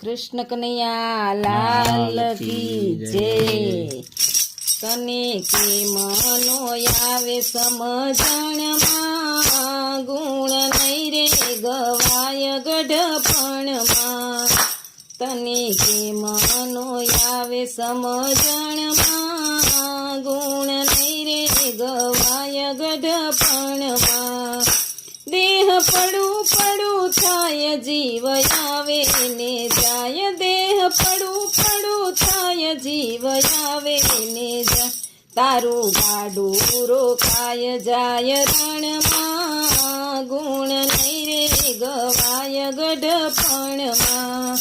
કૃષ્ણ કનૈયા લાલ કી જય। તને કેમ નો આવે સમજણમાં, ગુણ નહીં રે ગવાય ગઢપણમાં। તને કેમ નો આવે સમજણમાં, ગુણ નહીં રે ગવાય ગઢપણમાં। દેહ પડું પડું થાય જીવ આવે ને જાય, દેહ પડું પડું થાય જીવ આવે ને જાય। તારું ગાડું રોકાય જાય રણમાં, ગુણ નહીં રે ગવાય ગઢપણમાં।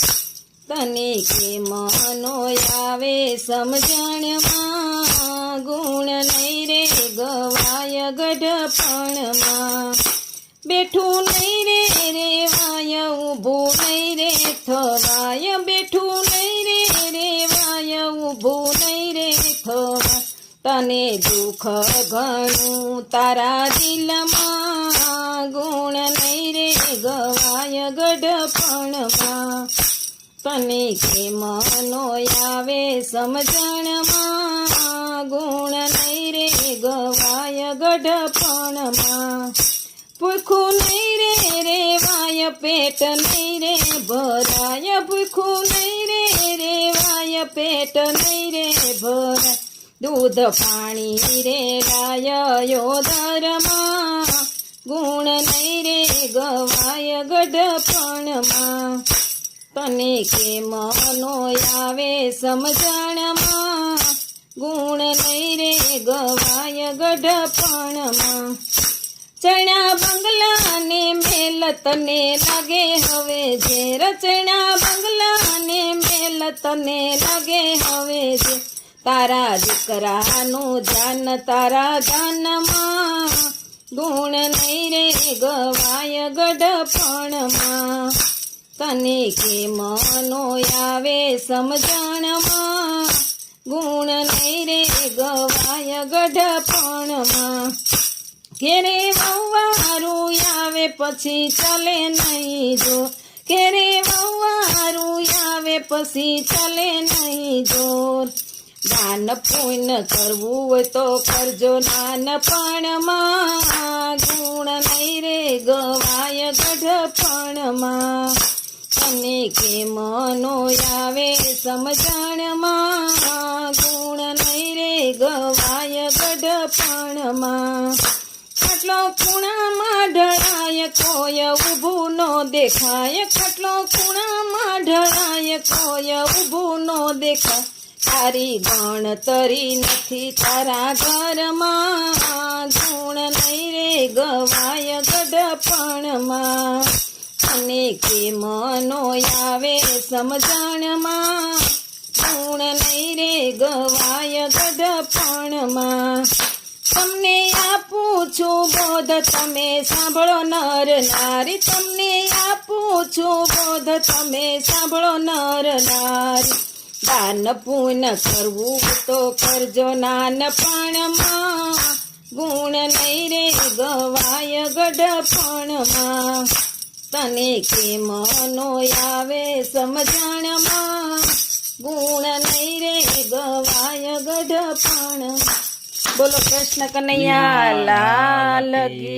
તને કેમ નો આવે સમજણમાં, ગુણ નહીં રે ગવાય ગઢપણમાં। બેઠું નહીં રે રેવાય, ઊભું નહીં રે થવાય, બેઠું નહીં રે રેવાય, ઊભું નહીં રે થવાય। તને દુઃખ ઘણું તારા દિલમાં, ગુણ નહીં રે ગવાય ગઢપણમાં। તને કેમ નો આવે સમજણમાં, ગુણ નહીં રે ગવાય ગઢપણમાં। ભૂખું નહીં રે રેવાય, પેટ નહીં રે ભરાય, ભૂખું નહીં રે રેવાય, પેટ નહીં રે ભરાય। દૂધ પાણી રે લાય યોદરમાં, ગુણ નહીં રે ગવાય ગઢપણમાં। તને કેમ નો આવે સમજણમાં, ગુણ નહીં રે ગવાય ગઢપણમાં। ચણા બંગલાને મેલ તને લાગે હવે ઝેર, ચણા બંગલાને મેલ તને લાગે હવે ઝેર। તારા દીકરાનું ધ્યાન તારા ધ્યાનમાં, ગુણ નહીં રે ગવાય ગઢપણમાં। તને કેમ નો આવે સમજણમાં, ગુણ નહીં રે ગવાય ગઢપણમાં। ઘેરે વહવારું આવે પછી ચાલે નહીં જો, ઘેરે વહવારું આવે પછી ચાલે નહીં જોર। દાન પુણ્ય કરવું હોય તો કરજો નાનપણમાં, ગુણ નહીં રે ગવાય ગઢપણમાં। તને કેમ નો આવે સમજણમાં, ગુણ નહીં રે ગવાય ગઢપણમાં। ખાટલો ખૂણામાં ઢળાય કોઈ ઊભું નો દેખાય, ખાટલો ખૂણામાં ઢળાય કોઈ ઊભું નો દેખાય। તારી ગણતરી નથી તારા ઘરમાં, ગુણ નહીં રે ગવાય ગઢપણમાં। તને કેમ નો આવે સમજણમાં, ગુણ નહીં રે ગવાય ગઢપણમાં। તમને આપું છું બોધ તમે સાંભળો નર નારી, તમને આપું છું બોધ તમે સાંભળો નર નારી। દાન પુણ્ય કરવું તો કરજો નાનપણમાં, ગુણ નહીં રે ગવાય ગઢપણમાં। તને કેમ નો આવે સમજણમાં, ગુણ નહીં રે ગવાય ગઢપણમાં। બોલો કૃષ્ણ કનૈયા લાલ કી।